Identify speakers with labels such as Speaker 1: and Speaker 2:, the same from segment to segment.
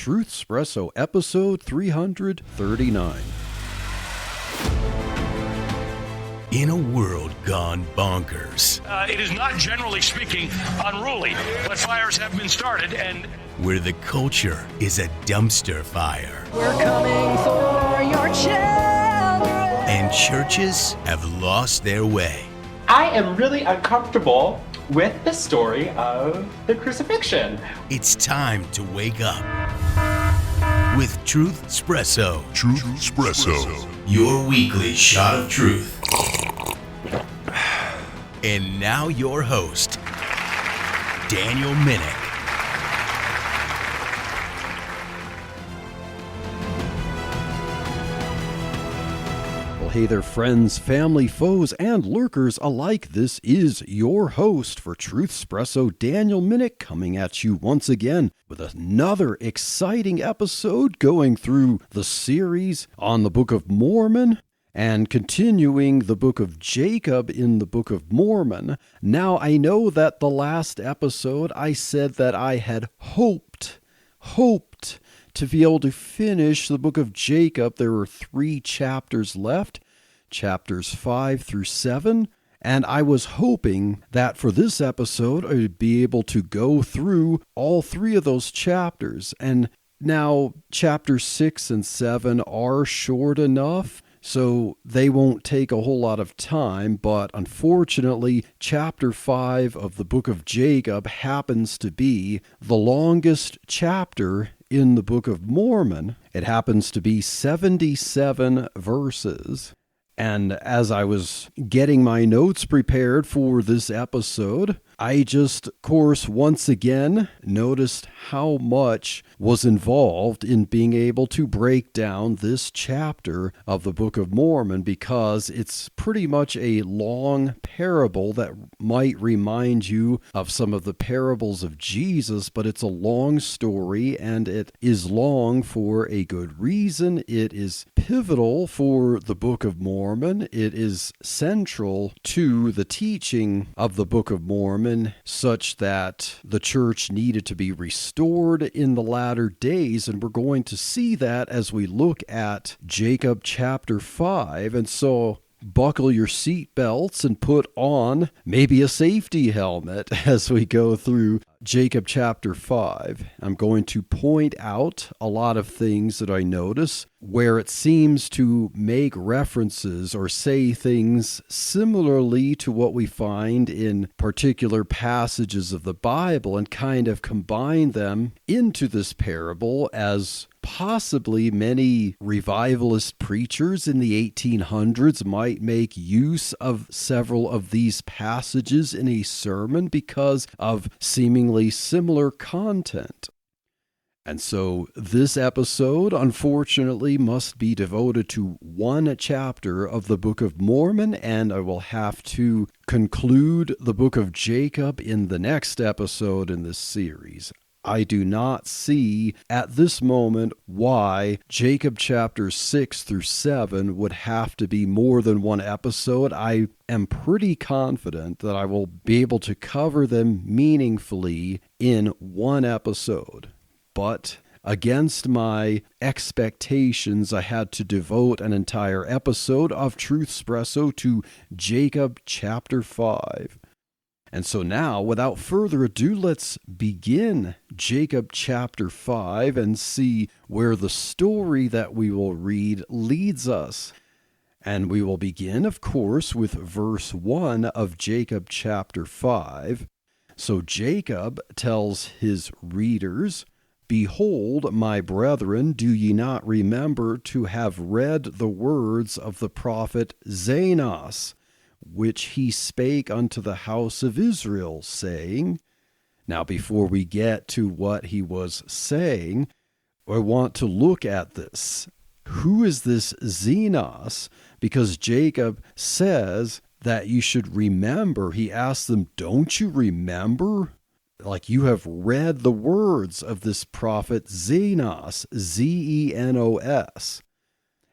Speaker 1: Truth Espresso, episode 339.
Speaker 2: In a world gone bonkers.
Speaker 3: It is not, generally speaking, unruly, but fires have been started and...
Speaker 2: Where the culture is a dumpster fire.
Speaker 4: We're coming for your children.
Speaker 2: And churches have lost their way.
Speaker 5: I am really uncomfortable with the story of the crucifixion.
Speaker 2: It's time to wake up with Truth Espresso.
Speaker 6: Truth Espresso.
Speaker 2: Your weekly shot of truth. And now your host, Daniel Minnick.
Speaker 1: Well, hey there, friends, family, foes, and lurkers alike. This is your host for Truth Espresso, Daniel Minnick, coming at you once again with another exciting episode going through the series on the Book of Mormon and continuing the book of Jacob in the Book of Mormon. Now, I know that the last episode I said that I had hoped to be able to finish the book of Jacob. There were 3 chapters left, chapters 5 through 7, and I was hoping that for this episode I would be able to go through all 3 of those chapters. And now chapters 6 and 7 are short enough, so they won't take a whole lot of time, but unfortunately, chapter 5 of the book of Jacob happens to be the longest chapter in the Book of Mormon. It happens to be 77 verses. And as I was getting my notes prepared for this episode, I just, of course, once again noticed how much was involved in being able to break down this chapter of the Book of Mormon, because it's pretty much a long parable that might remind you of some of the parables of Jesus, but it's a long story, and it is long for a good reason. It is pivotal for the Book of Mormon. It is central to the teaching of the Book of Mormon, such that the church needed to be restored in the latter days, and we're going to see that as we look at Jacob chapter 5. And so buckle your seat belts and put on maybe a safety helmet as we go through Jacob chapter 5. I'm going to point out a lot of things that I notice where it seems to make references or say things similarly to what we find in particular passages of the Bible, and kind of combine them into this parable, as possibly many revivalist preachers in the 1800s might make use of several of these passages in a sermon because of seemingly similar content. And so this episode, unfortunately, must be devoted to one chapter of the Book of Mormon, and I will have to conclude the Book of Jacob in the next episode in this series. I do not see at this moment why Jacob chapters 6 through 7 would have to be more than one episode. I am pretty confident that I will be able to cover them meaningfully in one episode. But against my expectations, I had to devote an entire episode of Truth Espresso to Jacob chapter 5. And so now, without further ado, let's begin Jacob chapter 5 and see where the story that we will read leads us. And we will begin, of course, with verse 1 of Jacob chapter 5. So Jacob tells his readers, "Behold, my brethren, do ye not remember to have read the words of the prophet Zenos, which he spake unto the house of Israel, saying..." Now, before we get to what he was saying, I want to look at this. Who is this Zenos? Because Jacob says that you should remember. He asks them, don't you remember? Like, you have read the words of this prophet Zenos, Zenos.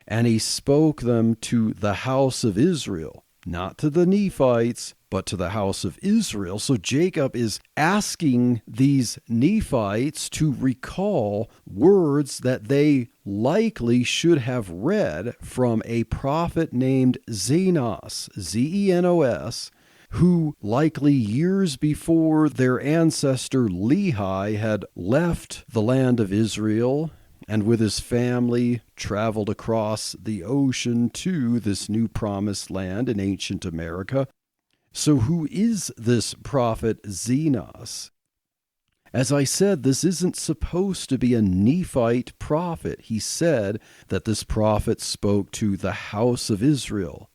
Speaker 1: And he spoke them to the house of Israel. Not to the Nephites, but to the house of Israel. So Jacob is asking these Nephites to recall words that they likely should have read from a prophet named Zenos, Zenos, who likely years before their ancestor Lehi had left the land of Israel and with his family traveled across the ocean to this new promised land in ancient America. So who is this prophet Zenos? As I said, this isn't supposed to be a Nephite prophet. He said that this prophet spoke to the house of Israel.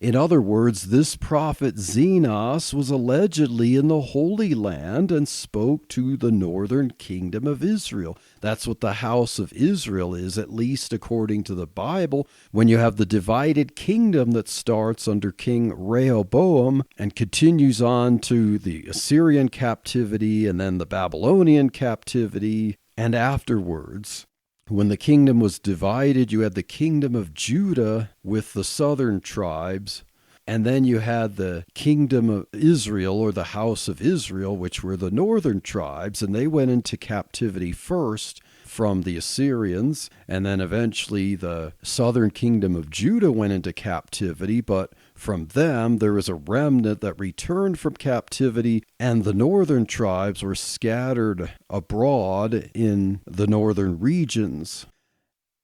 Speaker 1: In other words, this prophet Zenos was allegedly in the Holy Land and spoke to the northern kingdom of Israel. That's what the house of Israel is, at least according to the Bible, when you have the divided kingdom that starts under King Rehoboam and continues on to the Assyrian captivity and then the Babylonian captivity, and afterwards. When the kingdom was divided, you had the kingdom of Judah with the southern tribes, and then you had the kingdom of Israel, or the house of Israel, which were the northern tribes, and they went into captivity first from the Assyrians, and then eventually the southern kingdom of Judah went into captivity, but from them there was a remnant that returned from captivity, and the northern tribes were scattered abroad in the northern regions.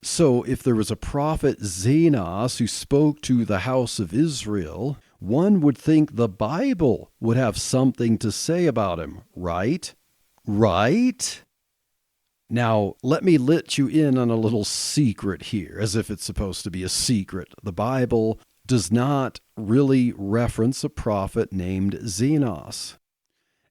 Speaker 1: So if there was a prophet Zenos who spoke to the house of Israel, one would think the Bible would have something to say about him, right? Right? Now, let me let you in on a little secret here, as if it's supposed to be a secret. The Bible does not really reference a prophet named Zenos.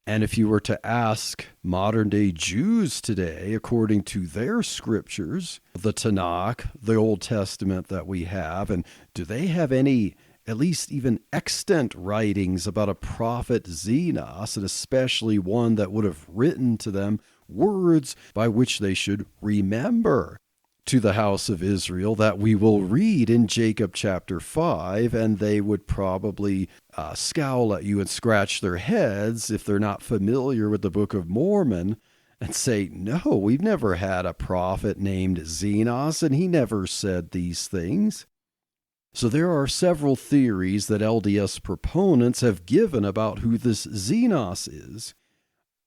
Speaker 1: And if you were to ask modern-day Jews today, according to their scriptures, the Tanakh, the Old Testament that we have, and do they have any, at least even extant writings about a prophet Zenos, and especially one that would have written to them words by which they should remember to the house of Israel that we will read in Jacob chapter 5, and they would probably scowl at you and scratch their heads if they're not familiar with the Book of Mormon and say, no, we've never had a prophet named Zenos, and he never said these things. So there are several theories that LDS proponents have given about who this Zenos is.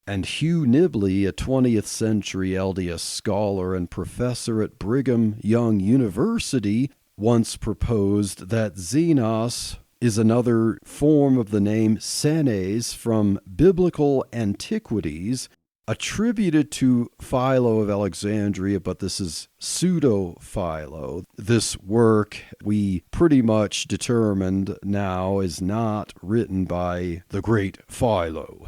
Speaker 1: And Hugh Nibley, a 20th century LDS scholar and professor at Brigham Young University, once proposed that Zenos is another form of the name Senes from biblical antiquities, attributed to Philo of Alexandria, but this is pseudo-Philo. This work we pretty much determined now is not written by the great Philo.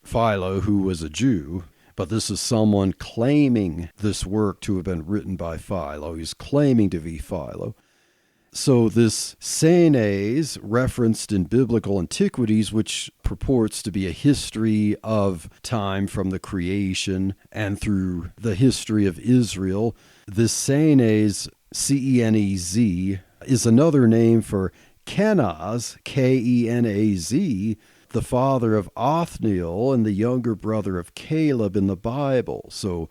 Speaker 1: Philo, who was a Jew, but this is someone claiming this work to have been written by Philo. He's claiming to be Philo. So this Senes, referenced in biblical antiquities, which purports to be a history of time from the creation and through the history of Israel, this Senes, C-E-N-E-Z, is another name for Kenaz, K-E-N-A-Z, the father of Othniel and the younger brother of Caleb in the Bible. So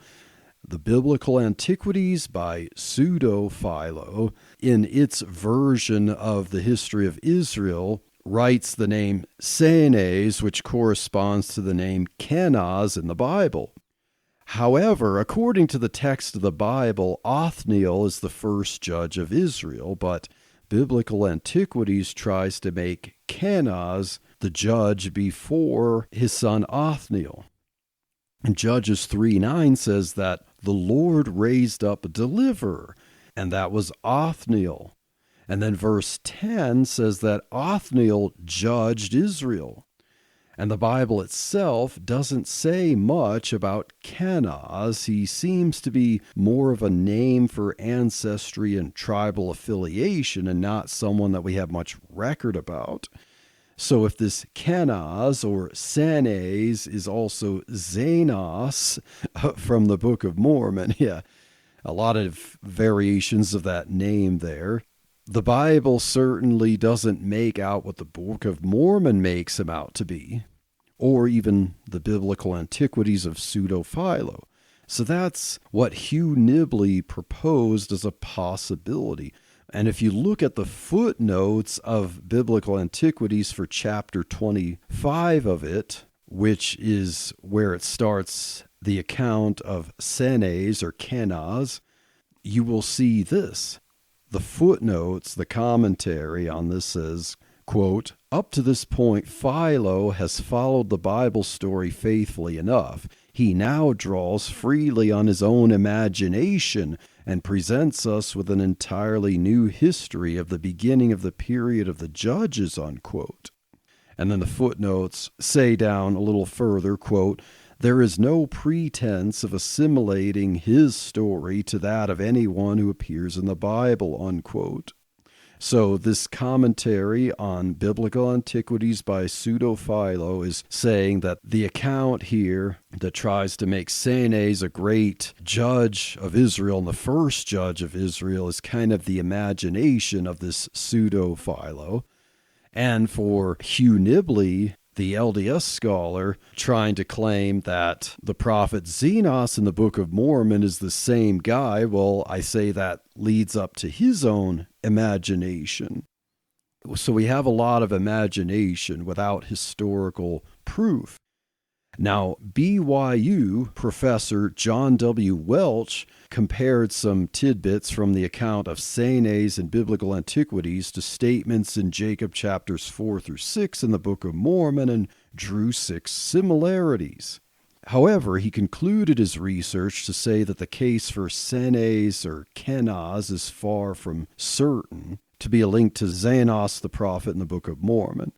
Speaker 1: the Biblical Antiquities by Pseudo-Philo, in its version of the history of Israel, writes the name Senes, which corresponds to the name Kenaz in the Bible. However, according to the text of the Bible, Othniel is the first judge of Israel, but Biblical Antiquities tries to make Kenaz the judge before his son Othniel. And Judges 3:9 says that the Lord raised up a deliverer, and that was Othniel. And then verse 10 says that Othniel judged Israel. And the Bible itself doesn't say much about Kenaz. He seems to be more of a name for ancestry and tribal affiliation and not someone that we have much record about. So if this Kenaz or Senes is also Zenos from the Book of Mormon, a lot of variations of that name there. the Bible certainly doesn't make out what the Book of Mormon makes him out to be, or even the biblical antiquities of Pseudo-Philo. So that's what Hugh Nibley proposed as a possibility. And if you look at the footnotes of Biblical Antiquities for chapter 25 of it, which is where it starts the account of Senes or Kenaz, you will see this. The footnotes, the commentary on this says, quote, "Up to this point, Philo has followed the Bible story faithfully enough. He now draws freely on his own imagination and presents us with an entirely new history of the beginning of the period of the Judges," unquote. And then the footnotes say down a little further, quote, "There is no pretense of assimilating his story to that of anyone who appears in the Bible," unquote. So this commentary on biblical antiquities by Pseudo-Philo is saying that the account here that tries to make Senes a great judge of Israel and the first judge of Israel is kind of the imagination of this Pseudo-Philo. And for Hugh Nibley, the LDS scholar, trying to claim that the prophet Zenos in the Book of Mormon is the same guy, well, I say that leads up to his own imagination. So we have a lot of imagination without historical proof. Now, BYU professor John W. Welch compared some tidbits from the account of Senes in Biblical Antiquities to statements in Jacob chapters 4 through 6 in the Book of Mormon and drew 6 similarities. However, he concluded his research to say that the case for Senes or Kenaz is far from certain to be a link to Zenos the prophet in the Book of Mormon.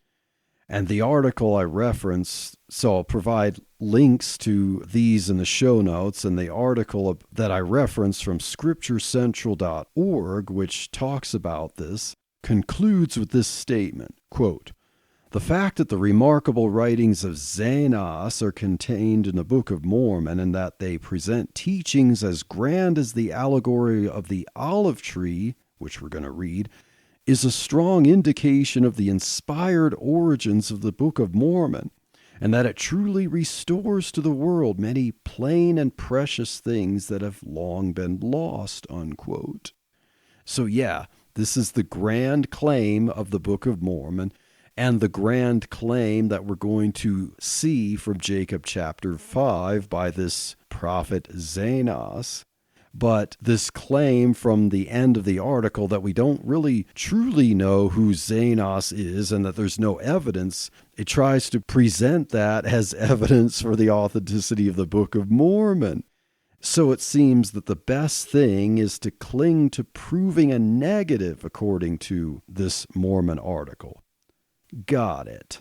Speaker 1: And the article I referenced, so I'll provide links to these in the show notes, and the article that I referenced from scripturecentral.org, which talks about this, concludes with this statement, quote, "The fact that the remarkable writings of Zenos are contained in the Book of Mormon and that they present teachings as grand as the allegory of the olive tree," which we're going to read, "is a strong indication of the inspired origins of the Book of Mormon, and that it truly restores to the world many plain and precious things that have long been lost," unquote. So yeah, this is the grand claim of the Book of Mormon, and the grand claim that we're going to see from Jacob chapter 5 by this prophet Zenos. But this claim from the end of the article that we don't really truly know who Zenos is and that there's no evidence, it tries to present that as evidence for the authenticity of the Book of Mormon. So it seems that the best thing is to cling to proving a negative according to this Mormon article. Got it.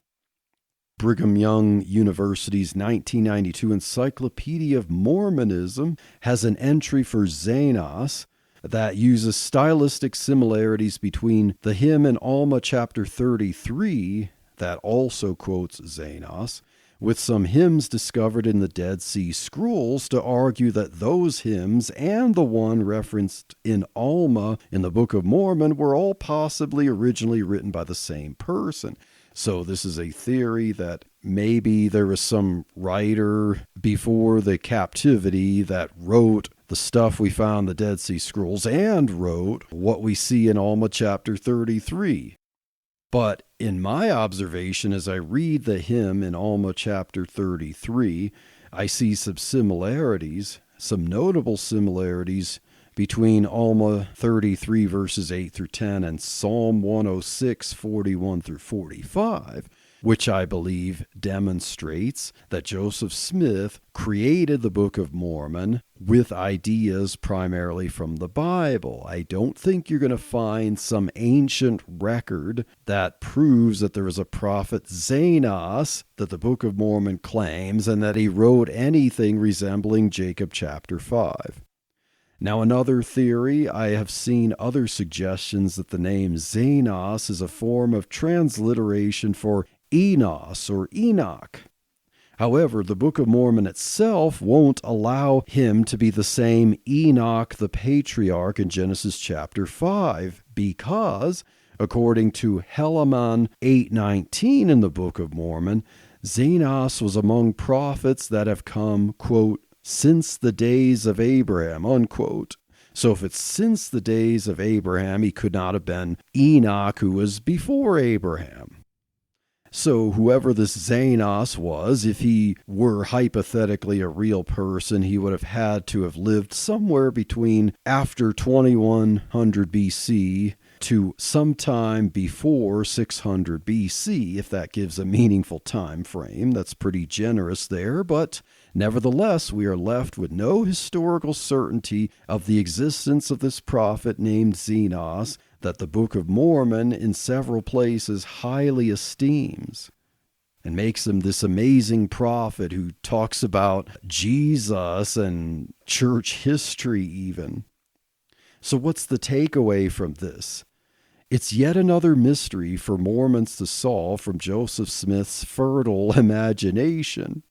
Speaker 1: Brigham Young University's 1992 Encyclopedia of Mormonism has an entry for Zenos that uses stylistic similarities between the hymn in Alma chapter 33, that also quotes Zenos, with some hymns discovered in the Dead Sea Scrolls to argue that those hymns and the one referenced in Alma in the Book of Mormon were all possibly originally written by the same person. So this is a theory that maybe there was some writer before the captivity that wrote the stuff we found in the Dead Sea Scrolls and wrote what we see in Alma chapter 33. But in my observation, as I read the hymn in Alma chapter 33, I see some similarities, some notable similarities between Alma 33 verses 8 through 10 and Psalm 106, 41 through 45, which I believe demonstrates that Joseph Smith created the Book of Mormon with ideas primarily from the Bible. I don't think you're going to find some ancient record that proves that there was a prophet Zenos that the Book of Mormon claims and that he wrote anything resembling Jacob chapter 5. Now, another theory, I have seen other suggestions that the name Zenos is a form of transliteration for Enos or Enoch. However, the Book of Mormon itself won't allow him to be the same Enoch the patriarch in Genesis chapter 5, because, according to Helaman 8:19 in the Book of Mormon, Zenos was among prophets that have come, quote, since the days of Abraham, unquote. So if it's since the days of Abraham, he could not have been Enoch, who was before Abraham. So whoever this Zenos was, if he were hypothetically a real person, he would have had to have lived somewhere between after 2100 BC to sometime before 600 BC, if that gives a meaningful time frame. That's pretty generous there, but nevertheless, we are left with no historical certainty of the existence of this prophet named Zenos that the Book of Mormon in several places highly esteems and makes him this amazing prophet who talks about Jesus and church history even. So what's the takeaway from this? It's yet another mystery for Mormons to solve from Joseph Smith's fertile imagination.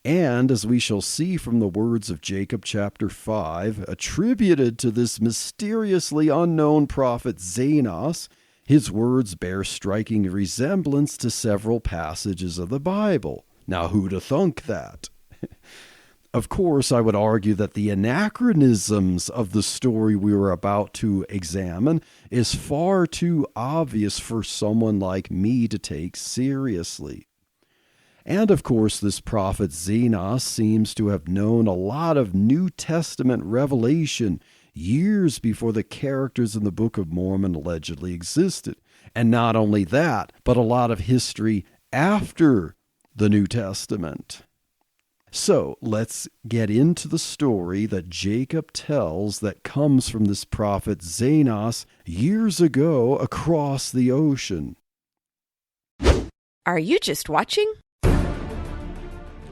Speaker 1: And as we shall see from the words of Jacob chapter 5, attributed to this mysteriously unknown prophet Zenos, his words bear striking resemblance to several passages of the Bible. Now who'd have thunk that? Of course, I would argue that the anachronisms of the story we were about to examine is far too obvious for someone like me to take seriously. And of course, this prophet Zenos seems to have known a lot of New Testament revelation years before the characters in the Book of Mormon allegedly existed. And not only that, but a lot of history after the New Testament. So let's get into the story that Jacob tells that comes from this prophet Zenos years ago across the ocean.
Speaker 6: Are you just watching?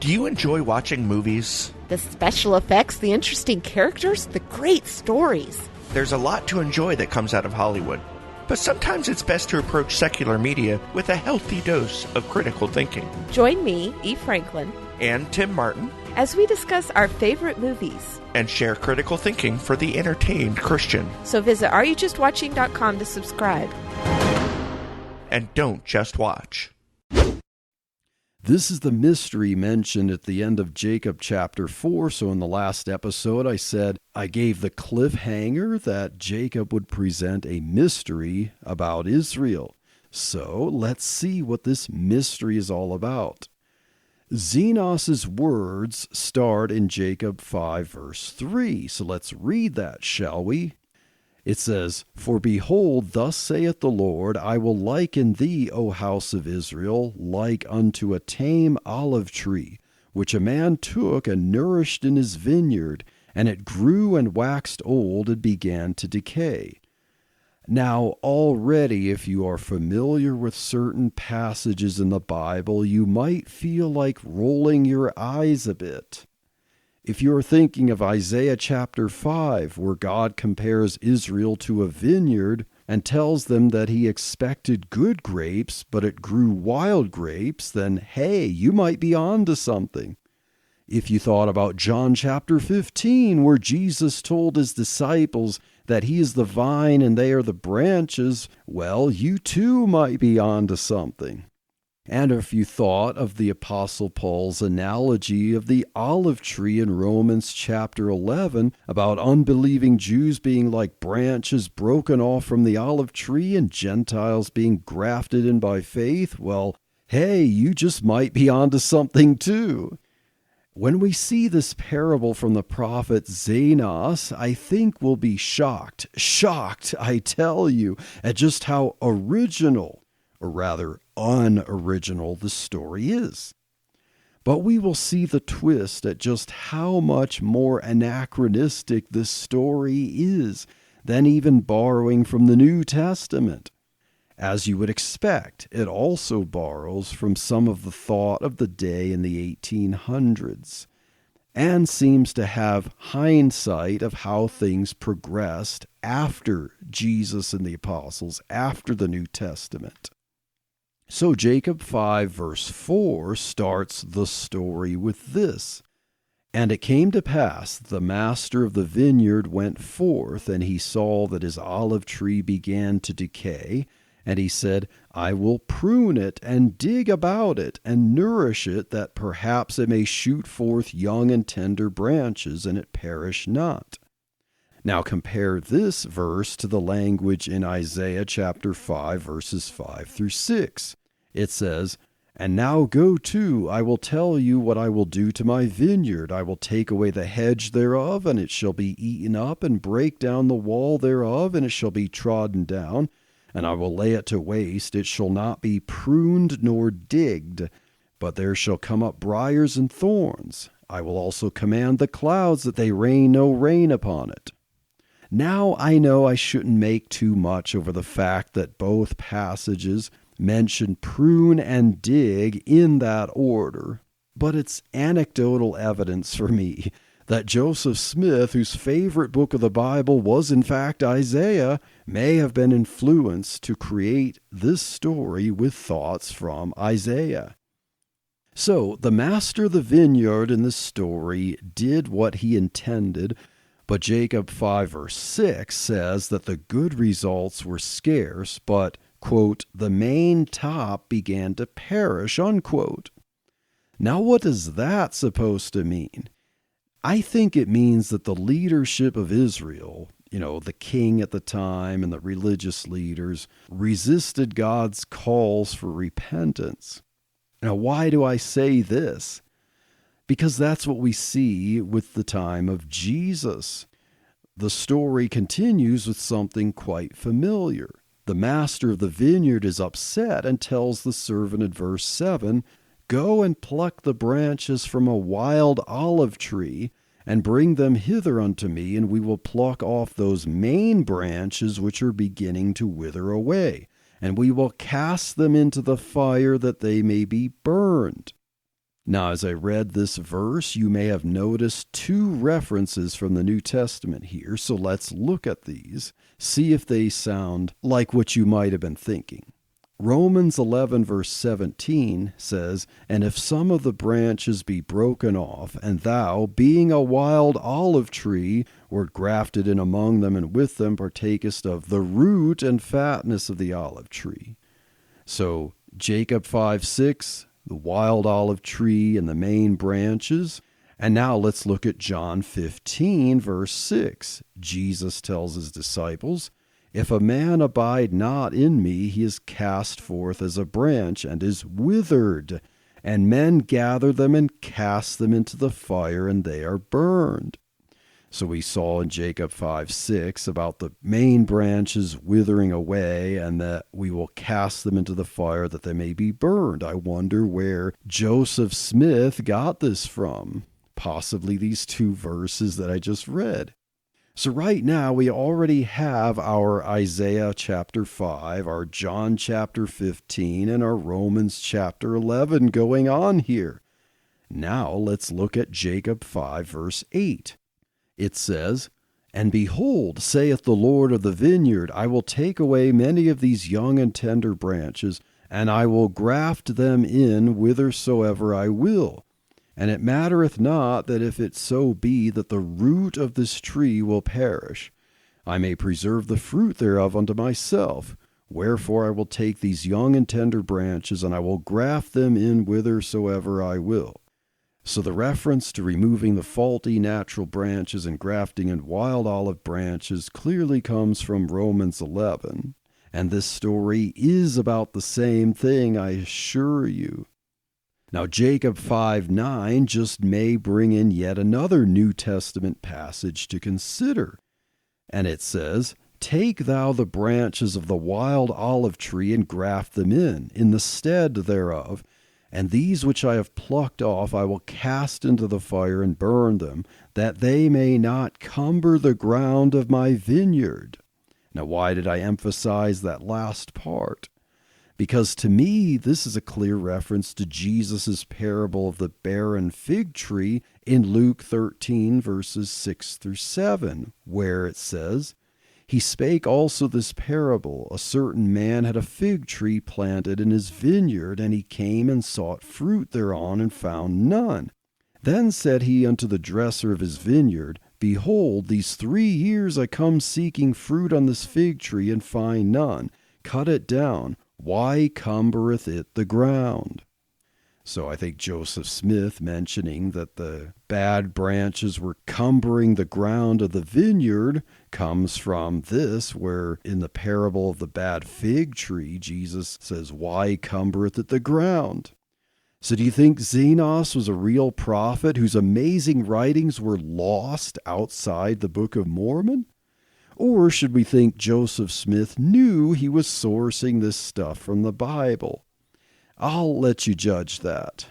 Speaker 7: Do you enjoy watching movies?
Speaker 6: The special effects, the interesting characters, the great stories.
Speaker 7: There's a lot to enjoy that comes out of Hollywood. But sometimes it's best to approach secular media with a healthy dose of critical thinking.
Speaker 6: Join me, E. Franklin,
Speaker 7: and Tim Martin
Speaker 6: as we discuss our favorite movies
Speaker 7: and share critical thinking for the entertained Christian.
Speaker 6: So visit areyoujustwatching.com to subscribe.
Speaker 7: And don't just watch.
Speaker 1: This is the mystery mentioned at the end of Jacob chapter 4. So in the last episode, I said I gave the cliffhanger that Jacob would present a mystery about Israel. So let's see what this mystery is all about. Zenos' words start in Jacob 5 verse 3. So let's read that, shall we? It says, "For behold, thus saith the Lord, I will liken thee, O house of Israel, like unto a tame olive tree, which a man took and nourished in his vineyard, and it grew and waxed old and began to decay." Now, already, if you are familiar with certain passages in the Bible, you might feel like rolling your eyes a bit. If you're thinking of Isaiah chapter 5, where God compares Israel to a vineyard and tells them that he expected good grapes, but it grew wild grapes, then hey, you might be on to something. If you thought about John chapter 15, where Jesus told his disciples that he is the vine and they are the branches, well, you too might be on to something. And if you thought of the Apostle Paul's analogy of the olive tree in Romans chapter 11 about unbelieving Jews being like branches broken off from the olive tree and Gentiles being grafted in by faith, well, hey, you just might be onto something too. When we see this parable from the prophet Zenos, I think we'll be shocked, I tell you, at just how original, or rather unoriginal, the story is. But we will see the twist at just how much more anachronistic this story is than even borrowing from the New Testament. As you would expect, it also borrows from some of the thought of the day in the 1800s, and seems to have hindsight of how things progressed after Jesus and the apostles, after the New Testament. So Jacob 5 verse 4 starts the story with this. And it came to pass, the master of the vineyard went forth, and he saw that his olive tree began to decay. And he said, I will prune it, and dig about it, and nourish it, that perhaps it may shoot forth young and tender branches, and it perish not. Now compare this verse to the language in Isaiah chapter 5, verses 5 through 6. It says, And now go to, I will tell you what I will do to my vineyard. I will take away the hedge thereof, and it shall be eaten up, and break down the wall thereof, and it shall be trodden down. And I will lay it to waste. It shall not be pruned nor digged, but there shall come up briars and thorns. I will also command the clouds that they rain no rain upon it. Now I know I shouldn't make too much over the fact that both passages mention prune and dig in that order, but it's anecdotal evidence for me that Joseph Smith, whose favorite book of the Bible was in fact Isaiah, may have been influenced to create this story with thoughts from Isaiah. So, the master of the vineyard in this story did what he intended, but Jacob 5 verse 6 says that the good results were scarce, but, quote, the main top began to perish, unquote. Now, what is that supposed to mean? I think it means that the leadership of Israel, the king at the time and the religious leaders, resisted God's calls for repentance. Now, why do I say this? Because that's what we see with the time of Jesus. The story continues with something quite familiar. The master of the vineyard is upset and tells the servant in verse 7, Go and pluck the branches from a wild olive tree, and bring them hither unto me, and we will pluck off those main branches which are beginning to wither away, and we will cast them into the fire that they may be burned. Now, as I read this verse, you may have noticed two references from the New Testament here, so let's look at these, see if they sound like what you might have been thinking. Romans 11 verse 17 says, And if some of the branches be broken off, and thou, being a wild olive tree, wert grafted in among them, and with them partakest of the root and fatness of the olive tree. So, Jacob 5:6, the wild olive tree and the main branches. And now let's look at John 15 verse 6. Jesus tells his disciples, If a man abide not in me, he is cast forth as a branch, and is withered. And men gather them and cast them into the fire, and they are burned. So we saw in Jacob 5:6 about the main branches withering away, and that we will cast them into the fire that they may be burned. I wonder where Joseph Smith got this from. Possibly these two verses that I just read. So right now we already have our Isaiah chapter 5, our John chapter 15, and our Romans chapter 11 going on here. Now let's look at Jacob 5 verse 8. It says, And behold, saith the Lord of the vineyard, I will take away many of these young and tender branches, and I will graft them in whithersoever I will. And it mattereth not that if it so be that the root of this tree will perish, I may preserve the fruit thereof unto myself. Wherefore I will take these young and tender branches, and I will graft them in whithersoever I will. So the reference to removing the faulty natural branches and grafting in wild olive branches clearly comes from Romans 11. And this story is about the same thing, I assure you. Now, Jacob 5:9 just may bring in yet another New Testament passage to consider. And it says, Take thou the branches of the wild olive tree and graft them in the stead thereof, and these which I have plucked off I will cast into the fire and burn them, that they may not cumber the ground of my vineyard. Now, why did I emphasize that last part? Because to me, this is a clear reference to Jesus' parable of the barren fig tree in Luke 13, verses 6 through 7, where it says, He spake also this parable, A certain man had a fig tree planted in his vineyard, and he came and sought fruit thereon, and found none. Then said he unto the dresser of his vineyard, Behold, these 3 years I come seeking fruit on this fig tree, and find none. Cut it down. Why cumbereth it the ground? So I think Joseph Smith mentioning that the bad branches were cumbering the ground of the vineyard comes from this, where in the parable of the bad fig tree, Jesus says, Why cumbereth it the ground? So do you think Zenos was a real prophet whose amazing writings were lost outside the Book of Mormon? Or should we think Joseph Smith knew he was sourcing this stuff from the Bible? I'll let you judge that.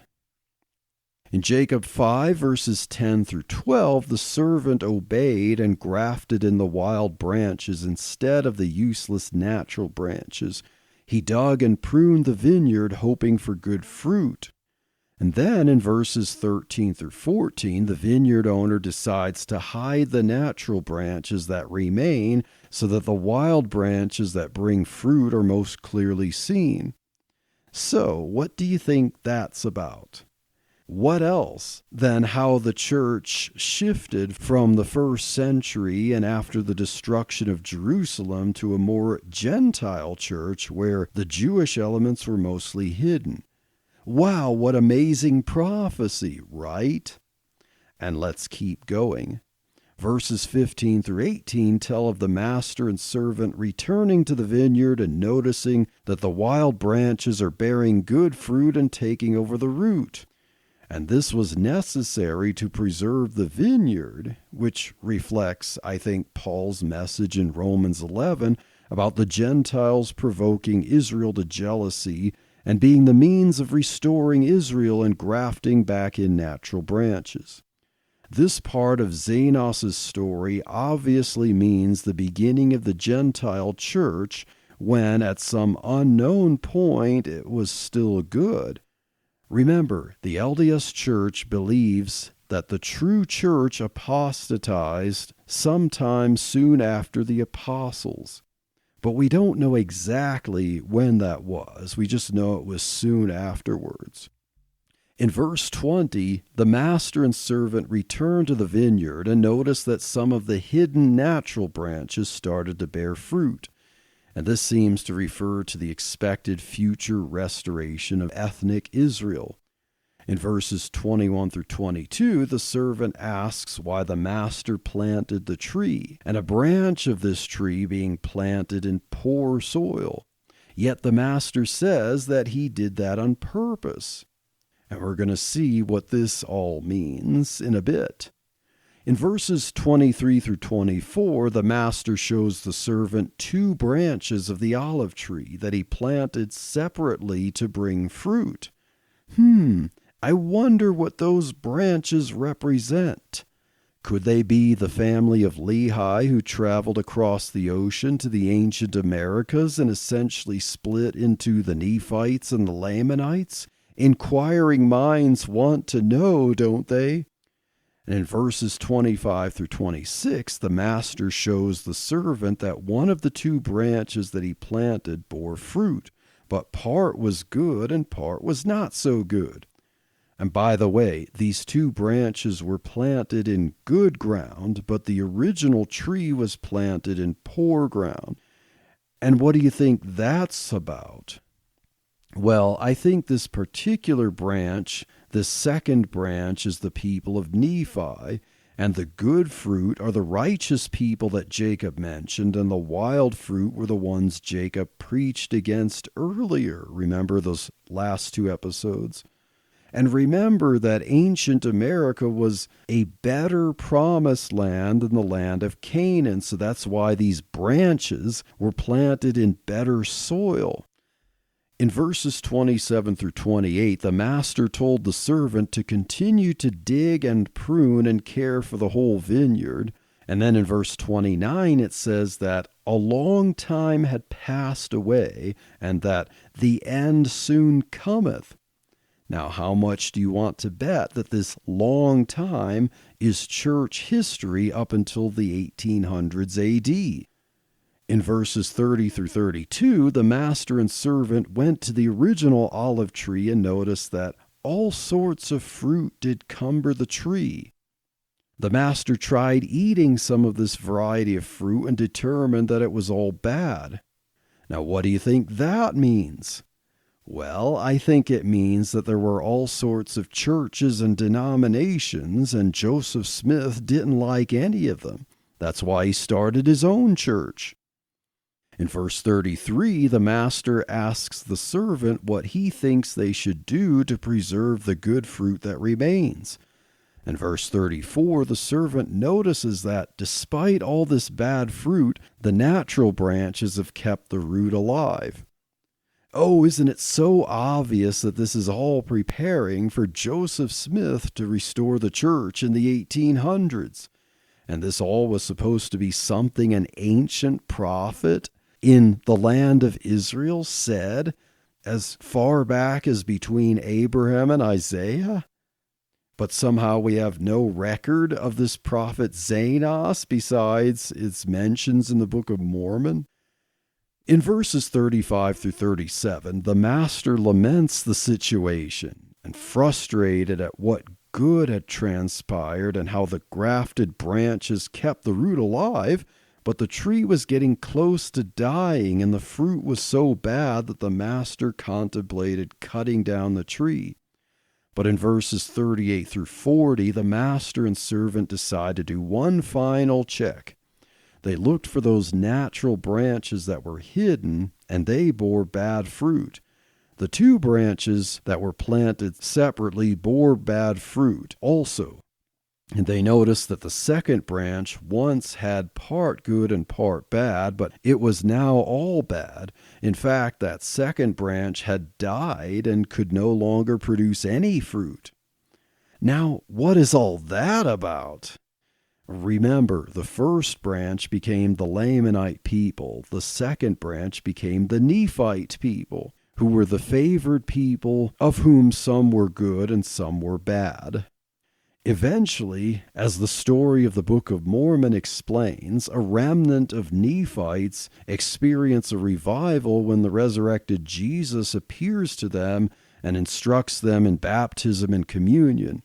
Speaker 1: In Jacob 5, verses 10 through 12, the servant obeyed and grafted in the wild branches instead of the useless natural branches. He dug and pruned the vineyard, hoping for good fruit. And then in verses 13 through 14, the vineyard owner decides to hide the natural branches that remain so that the wild branches that bring fruit are most clearly seen. So, what do you think that's about? What else than how the church shifted from the first century and after the destruction of Jerusalem to a more Gentile church where the Jewish elements were mostly hidden? Wow, what amazing prophecy, right? And let's keep going. Verses 15 through 18 tell of the master and servant returning to the vineyard and noticing that the wild branches are bearing good fruit and taking over the root. And this was necessary to preserve the vineyard, which reflects, I think, Paul's message in Romans 11 about the Gentiles provoking Israel to jealousy and being the means of restoring Israel and grafting back in natural branches. This part of Zenos' story obviously means the beginning of the Gentile church when, at some unknown point, it was still good. Remember, the LDS Church believes that the true church apostatized sometime soon after the apostles. But we don't know exactly when that was. We just know it was soon afterwards. In verse 20, the master and servant returned to the vineyard and noticed that some of the hidden natural branches started to bear fruit. And this seems to refer to the expected future restoration of ethnic Israel. In verses 21 through 22, the servant asks why the master planted the tree, and a branch of this tree being planted in poor soil. Yet the master says that he did that on purpose. And we're going to see what this all means in a bit. In verses 23 through 24, the master shows the servant 2 branches of the olive tree that he planted separately to bring fruit. I wonder what those branches represent. Could they be the family of Lehi who traveled across the ocean to the ancient Americas and essentially split into the Nephites and the Lamanites? Inquiring minds want to know, don't they? And in verses 25 through 26, the master shows the servant that one of the 2 branches that he planted bore fruit, but part was good and part was not so good. And by the way, these 2 branches were planted in good ground, but the original tree was planted in poor ground. And what do you think that's about? Well, I think this particular branch, this second branch, is the people of Nephi, and the good fruit are the righteous people that Jacob mentioned, and the wild fruit were the ones Jacob preached against earlier. Remember those last 2 episodes? And remember that ancient America was a better promised land than the land of Canaan, so that's why these branches were planted in better soil. In verses 27 through 28, the master told the servant to continue to dig and prune and care for the whole vineyard. And then in verse 29, it says that a long time had passed away and that the end soon cometh. Now, how much do you want to bet that this long time is church history up until the 1800s AD? In verses 30 through 32, the master and servant went to the original olive tree and noticed that all sorts of fruit did cumber the tree. The master tried eating some of this variety of fruit and determined that it was all bad. Now, what do you think that means? Well, I think it means that there were all sorts of churches and denominations, and Joseph Smith didn't like any of them. That's why he started his own church. In verse 33, the master asks the servant what he thinks they should do to preserve the good fruit that remains. In verse 34, the servant notices that despite all this bad fruit, the natural branches have kept the root alive. Oh, isn't it so obvious that this is all preparing for Joseph Smith to restore the church in the 1800s? And this all was supposed to be something an ancient prophet in the land of Israel said as far back as between Abraham and Isaiah? But somehow we have no record of this prophet Zenos besides its mentions in the Book of Mormon. In verses 35 through 37, the master laments the situation and frustrated at what good had transpired and how the grafted branches kept the root alive, but the tree was getting close to dying and the fruit was so bad that the master contemplated cutting down the tree. But in verses 38 through 40, the master and servant decide to do one final check. They looked for those natural branches that were hidden, and they bore bad fruit. The two branches that were planted separately bore bad fruit also. And they noticed that the second branch once had part good and part bad, but it was now all bad. In fact, that second branch had died and could no longer produce any fruit. Now, what is all that about? Remember, the first branch became the Lamanite people. The second branch became the Nephite people, who were the favored people, of whom some were good and some were bad. Eventually, as the story of the Book of Mormon explains, a remnant of Nephites experience a revival when the resurrected Jesus appears to them and instructs them in baptism and communion.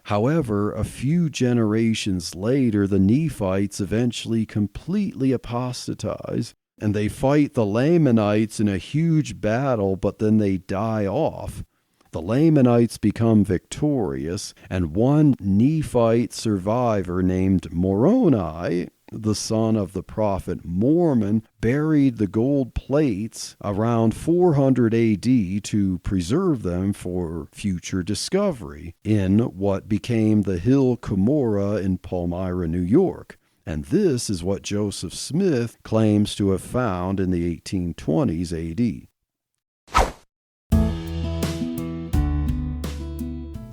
Speaker 1: However, a few generations later, the Nephites eventually completely apostatize, and they fight the Lamanites in a huge battle, but then they die off. The Lamanites become victorious, and one Nephite survivor named Moroni, the son of the prophet Mormon, buried the gold plates around 400 AD to preserve them for future discovery in what became the Hill Cumorah in Palmyra, New York. And this is what Joseph Smith claims to have found in the 1820s AD.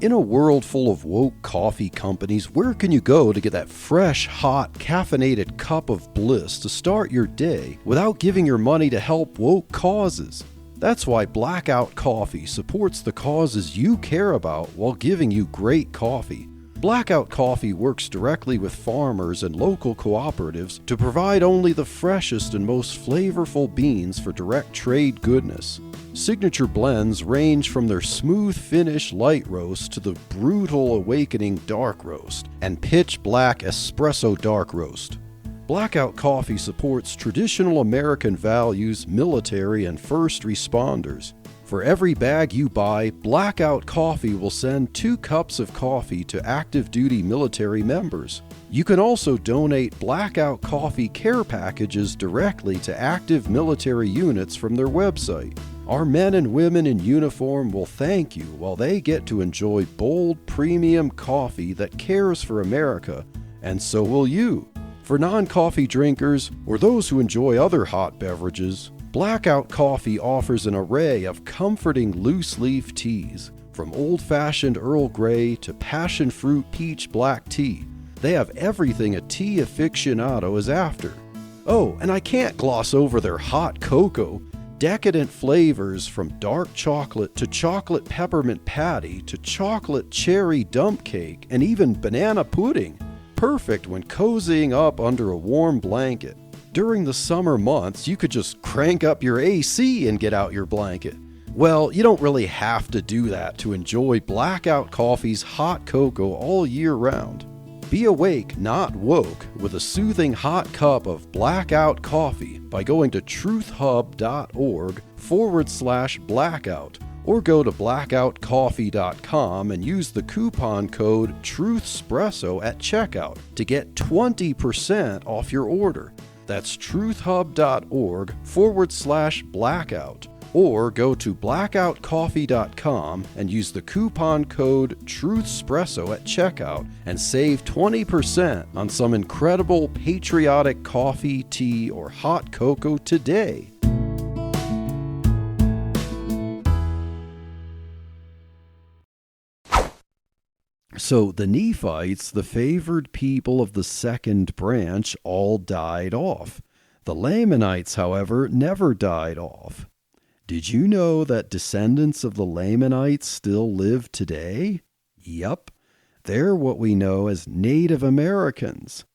Speaker 1: In a world full of woke coffee companies, where can you go to get that fresh, hot, caffeinated cup of bliss to start your day without giving your money to help woke causes? That's why Blackout Coffee supports the causes you care about while giving you great coffee. Blackout Coffee works directly with farmers and local cooperatives to provide only the freshest and most flavorful beans for direct trade goodness. Signature blends range from their smooth finish light roast to the brutal awakening dark roast and pitch black espresso dark roast. Blackout Coffee supports traditional American values, military, and first responders. For every bag you buy, Blackout Coffee will send 2 cups of coffee to active duty military members. You can also donate Blackout Coffee care packages directly to active military units from their website. Our men and women in uniform will thank you while they get to enjoy bold, premium coffee that cares for America, and so will you. For non-coffee drinkers or those who enjoy other hot beverages, Blackout Coffee offers an array of comforting loose-leaf teas, from old-fashioned Earl Grey to passion fruit peach black tea. They have everything a tea aficionado is after. Oh, and I can't gloss over their hot cocoa. Decadent flavors from dark chocolate to chocolate peppermint patty to chocolate cherry dump cake and even banana pudding. Perfect when cozying up under a warm blanket. During the summer months, you could just crank up your AC and get out your blanket. Well, you don't really have to do that to enjoy Blackout Coffee's hot cocoa all year round. Be awake, not woke, with a soothing hot cup of Blackout Coffee by going to truthhub.org/blackout, or go to blackoutcoffee.com and use the coupon code TruthSpresso at checkout to get 20% off your order. That's truthhub.org/blackout. Or go to blackoutcoffee.com and use the coupon code TruthSpresso at checkout and save 20% on some incredible patriotic coffee, tea, or hot cocoa today. So the Nephites, the favored people of the second branch, all died off. The Lamanites, however, never died off. Did you know that descendants of the Lamanites still live today? Yup, they're what we know as Native Americans.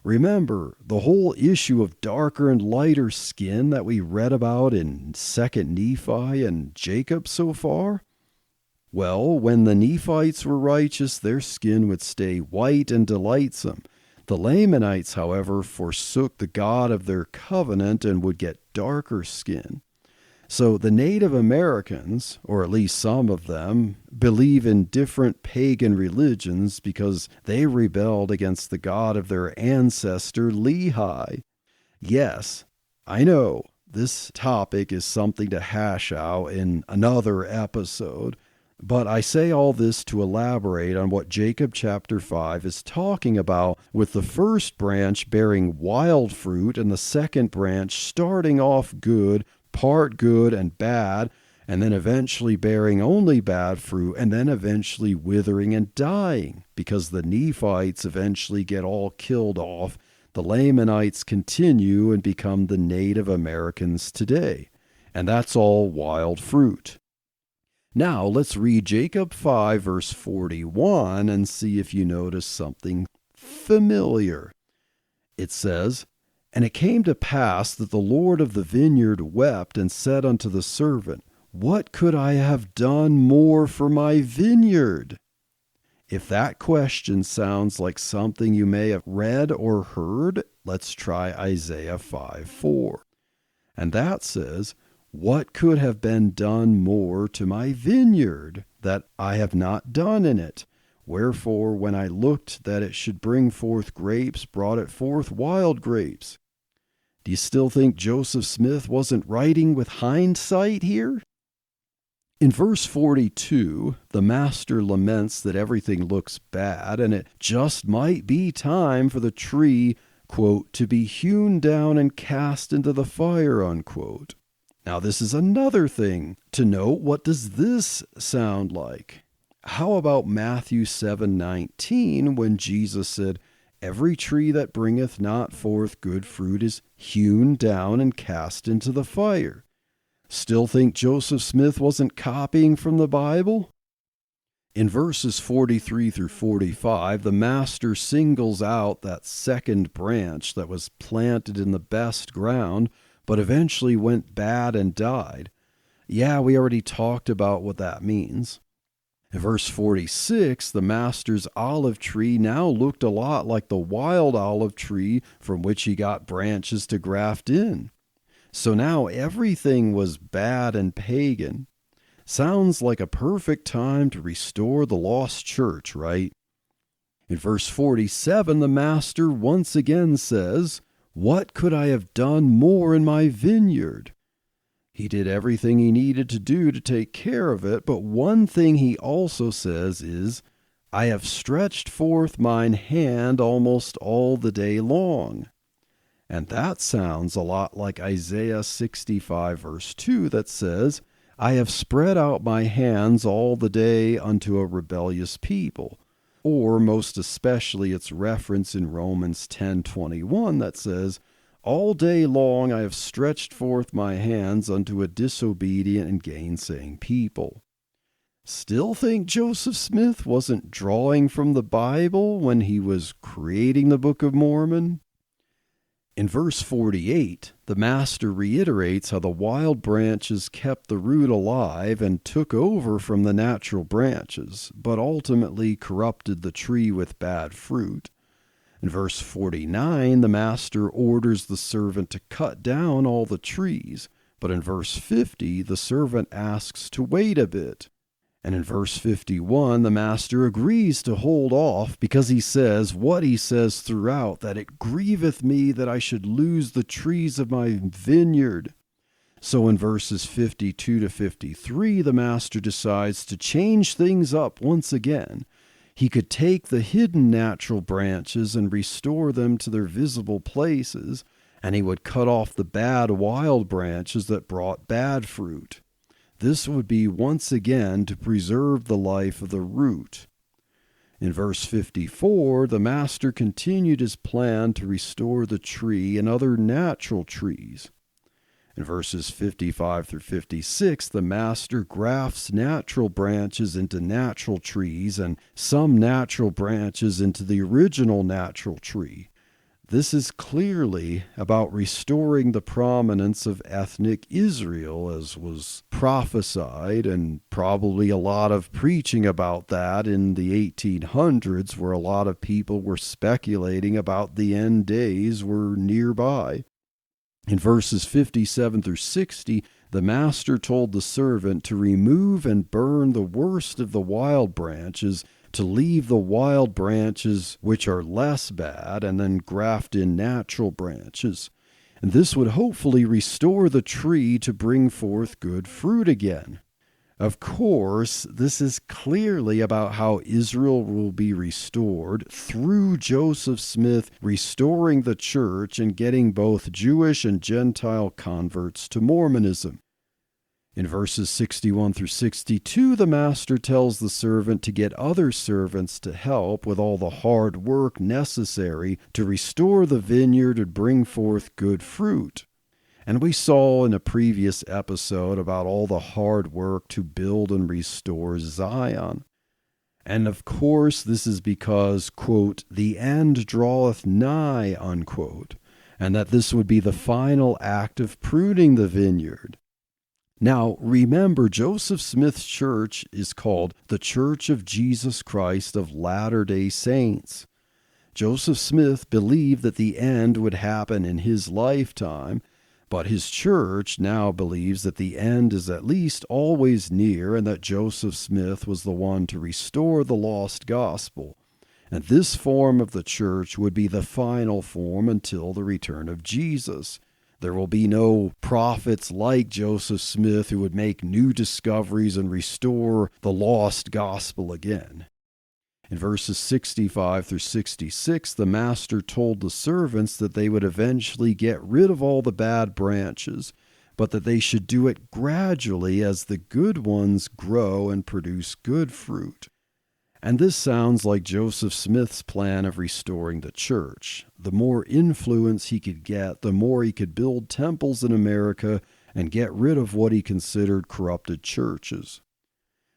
Speaker 1: Remember the whole issue of darker and lighter skin that we read about in 2nd Nephi and Jacob so far? Well, when the Nephites were righteous, their skin would stay white and delightsome. The Lamanites, however, forsook the God of their covenant and would get darker skin. So the Native Americans, or at least some of them, believe in different pagan religions because they rebelled against the God of their ancestor Lehi. Yes, I know, this topic is something to hash out in another episode, but I say all this to elaborate on what Jacob chapter 5 is talking about, with the first branch bearing wild fruit and the second branch starting off good, part good and bad, and then eventually bearing only bad fruit, and then eventually withering and dying, because the Nephites eventually get all killed off. The Lamanites continue and become the Native Americans today, and that's all wild fruit. Now let's read Jacob 5 verse 41 and see if you notice something familiar. It says, "And it came to pass that the Lord of the vineyard wept and said unto the servant, What could I have done more for my vineyard?" If that question sounds like something you may have read or heard, let's try Isaiah 5:4. And that says, "What could have been done more to my vineyard, that I have not done in it? Wherefore, when I looked that it should bring forth grapes, brought it forth wild grapes." Do you still think Joseph Smith wasn't writing with hindsight here? In verse 42, the master laments that everything looks bad, and it just might be time for the tree, quote, "to be hewn down and cast into the fire," unquote. Now this is another thing to note. What does this sound like? How about Matthew 7:19, when Jesus said, "Every tree that bringeth not forth good fruit is hewn down and cast into the fire"? Still think Joseph Smith wasn't copying from the Bible? In verses 43 through 45, the master singles out that second branch that was planted in the best ground, but eventually went bad and died. Yeah, we already talked about what that means. In verse 46, the master's olive tree now looked a lot like the wild olive tree from which he got branches to graft in. So now everything was bad and pagan. Sounds like a perfect time to restore the lost church, right? In verse 47, the master once again says, "What could I have done more in my vineyard?" He did everything he needed to do to take care of it, but one thing he also says is, "I have stretched forth mine hand almost all the day long." And that sounds a lot like Isaiah 65 verse 2 that says, "I have spread out my hands all the day unto a rebellious people." Or most especially its reference in Romans 10:21 that says, "All day long I have stretched forth my hands unto a disobedient and gainsaying people." Still think Joseph Smith wasn't drawing from the Bible when he was creating the Book of Mormon? In verse 48, the master reiterates how the wild branches kept the root alive and took over from the natural branches, but ultimately corrupted the tree with bad fruit. In verse 49, the master orders the servant to cut down all the trees, but in verse 50, the servant asks to wait a bit. And in verse 51, the master agrees to hold off because he says what he says throughout, that it grieveth me that I should lose the trees of my vineyard. So in verses 52 to 53, the master decides to change things up once again. He could take the hidden natural branches and restore them to their visible places, and he would cut off the bad wild branches that brought bad fruit. This would be once again to preserve the life of the root. In verse 54, the master continued his plan to restore the tree and other natural trees. In verses 55 through 56, the master grafts natural branches into natural trees and some natural branches into the original natural tree. This is clearly about restoring the prominence of ethnic Israel, as was prophesied, and probably a lot of preaching about that in the 1800s, where a lot of people were speculating about the end days were nearby. In verses 57 through 60, the master told the servant to remove and burn the worst of the wild branches, to leave the wild branches which are less bad, and then graft in natural branches. And this would hopefully restore the tree to bring forth good fruit again. Of course, this is clearly about how Israel will be restored through Joseph Smith restoring the church and getting both Jewish and Gentile converts to Mormonism. In verses 61 through 62, the master tells the servant to get other servants to help with all the hard work necessary to restore the vineyard and bring forth good fruit. And we saw in a previous episode about all the hard work to build and restore Zion. And of course, this is because, quote, the end draweth nigh, unquote, and that this would be the final act of pruning the vineyard. Now, remember, Joseph Smith's church is called the Church of Jesus Christ of Latter-day Saints. Joseph Smith believed that the end would happen in his lifetime, but his church now believes that the end is at least always near and that Joseph Smith was the one to restore the lost gospel. And this form of the church would be the final form until the return of Jesus. There will be no prophets like Joseph Smith who would make new discoveries and restore the lost gospel again. In verses 65 through 66, the master told the servants that they would eventually get rid of all the bad branches, but that they should do it gradually as the good ones grow and produce good fruit. And this sounds like Joseph Smith's plan of restoring the church. The more influence he could get, the more he could build temples in America and get rid of what he considered corrupted churches.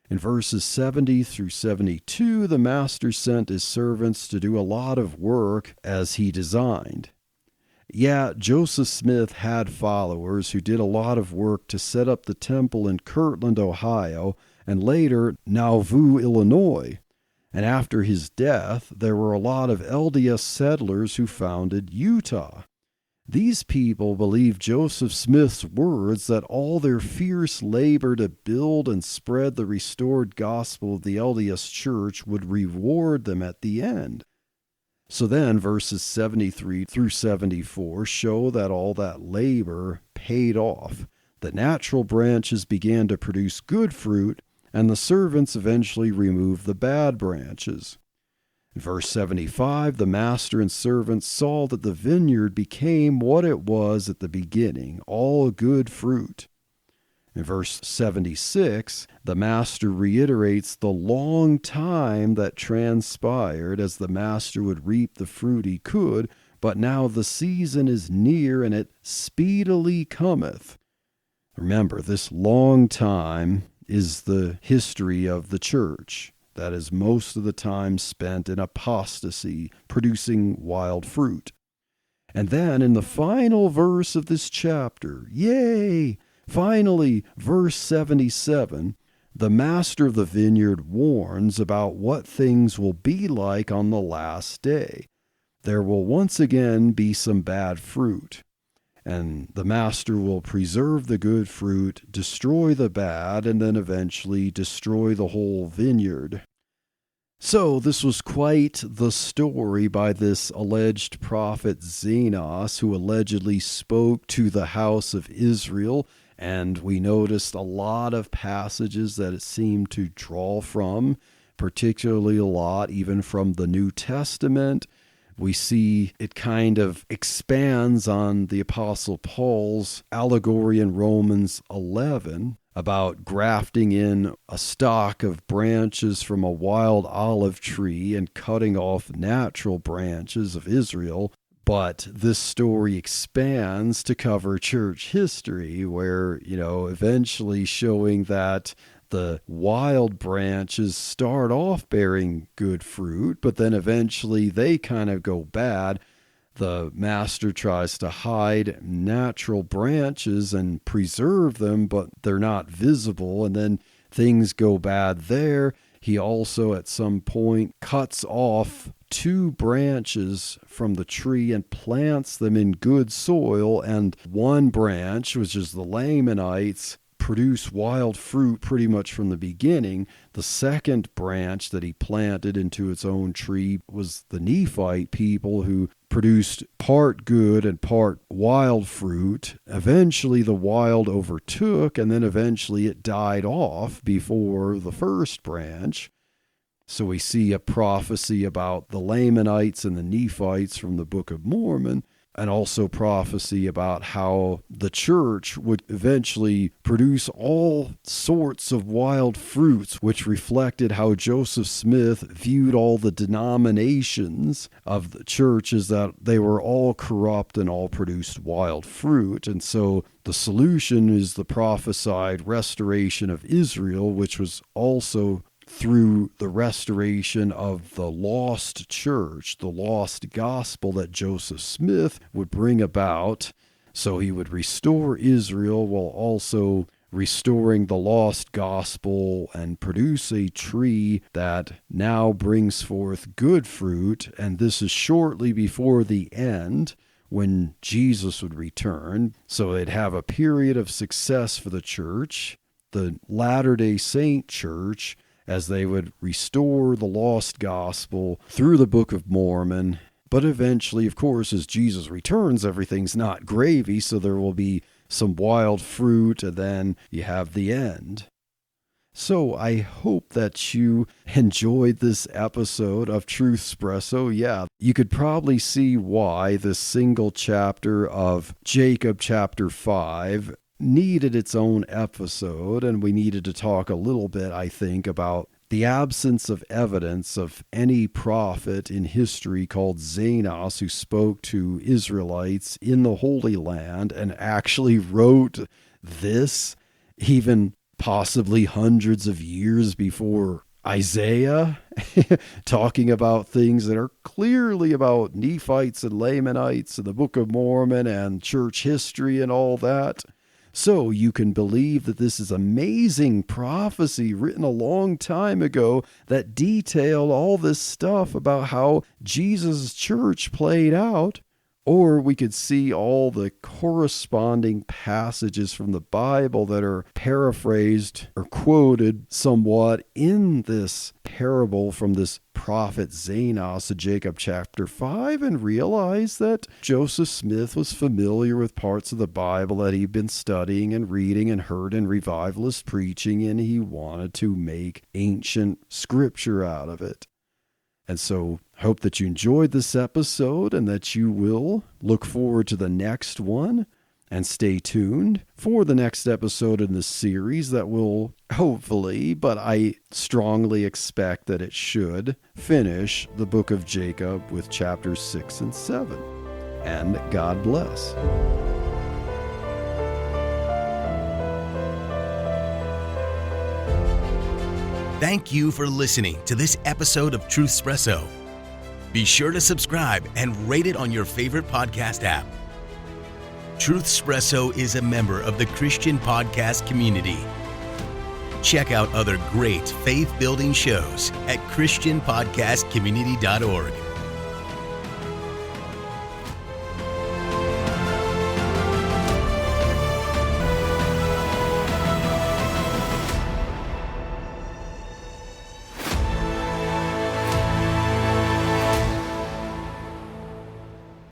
Speaker 1: In verses 70 through 72, the master sent his servants to do a lot of work as he designed. Yeah, Joseph Smith had followers who did a lot of work to set up the temple in Kirtland, Ohio, and later Nauvoo, Illinois. And after his death, there were a lot of LDS settlers who founded Utah. These people believed Joseph Smith's words that all their fierce labor to build and spread the restored gospel of the LDS Church would reward them at the end. So then verses 73 through 74 show that all that labor paid off. The natural branches began to produce good fruit, and the servants eventually removed the bad branches. In verse 75, the master and servants saw that the vineyard became what it was at the beginning, all good fruit. In verse 76, the master reiterates the long time that transpired as the master would reap the fruit he could, but now the season is near and it speedily cometh. Remember, this long time is the history of the church. That is most of the time spent in apostasy, producing wild fruit. And then in the final verse of this chapter, yay, finally, verse 77, the master of the vineyard warns about what things will be like on the last day. There will once again be some bad fruit, and the master will preserve the good fruit, destroy the bad, and then eventually destroy the whole vineyard. So this was quite the story by this alleged prophet Zenos, who allegedly spoke to the house of Israel. And we noticed a lot of passages that it seemed to draw from, particularly a lot even from the New Testament. We see it kind of expands on the Apostle Paul's allegory in Romans 11 about grafting in a stalk of branches from a wild olive tree and cutting off natural branches of Israel. But this story expands to cover church history, where, eventually showing that the wild branches start off bearing good fruit, but then eventually they kind of go bad. The master tries to hide natural branches and preserve them, but they're not visible, and then things go bad there. He also at some point cuts off 2 branches from the tree and plants them in good soil, and one branch, which is the Lamanites, produce wild fruit pretty much from the beginning. The second branch that he planted into its own tree was the Nephite people, who produced part good and part wild fruit. Eventually the wild overtook, and then eventually it died off before the first branch. So we see a prophecy about the Lamanites and the Nephites from the Book of Mormon, and also prophecy about how the church would eventually produce all sorts of wild fruits, which reflected how Joseph Smith viewed all the denominations of the churches, that they were all corrupt and all produced wild fruit. And so the solution is the prophesied restoration of Israel, which was also through the restoration of the lost church, the lost gospel that Joseph Smith would bring about. So he would restore Israel while also restoring the lost gospel and produce a tree that now brings forth good fruit. And this is shortly before the end, when Jesus would return. So they'd have a period of success for the church, the Latter-day Saint church, as they would restore the lost gospel through the Book of Mormon. But eventually, of course, as Jesus returns, everything's not gravy, so there will be some wild fruit, and then you have the end. So I hope that you enjoyed this episode of Truth Espresso. Yeah, you could probably see why this single chapter of Jacob chapter 5 needed its own episode, and we needed to talk a little bit, I think, about the absence of evidence of any prophet in history called Zenos who spoke to Israelites in the Holy Land and actually wrote this, even possibly hundreds of years before Isaiah, talking about things that are clearly about Nephites and Lamanites and the Book of Mormon and church history and all that. So you can believe that this is amazing prophecy written a long time ago that detailed all this stuff about how Jesus' church played out. Or we could see all the corresponding passages from the Bible that are paraphrased or quoted somewhat in this parable from this prophet Zenos, Jacob chapter 5, and realize that Joseph Smith was familiar with parts of the Bible that he'd been studying and reading and heard in revivalist preaching, and he wanted to make ancient scripture out of it. And so I hope that you enjoyed this episode and that you will look forward to the next one, and stay tuned for the next episode in this series that will hopefully, but I strongly expect that it should, finish the book of Jacob with chapters 6 and 7. And God bless.
Speaker 2: Thank you for listening to this episode of Truth Espresso. Be sure to subscribe and rate it on your favorite podcast app. Truthspresso is a member of the Christian podcast community. Check out other great faith-building shows at christianpodcastcommunity.org.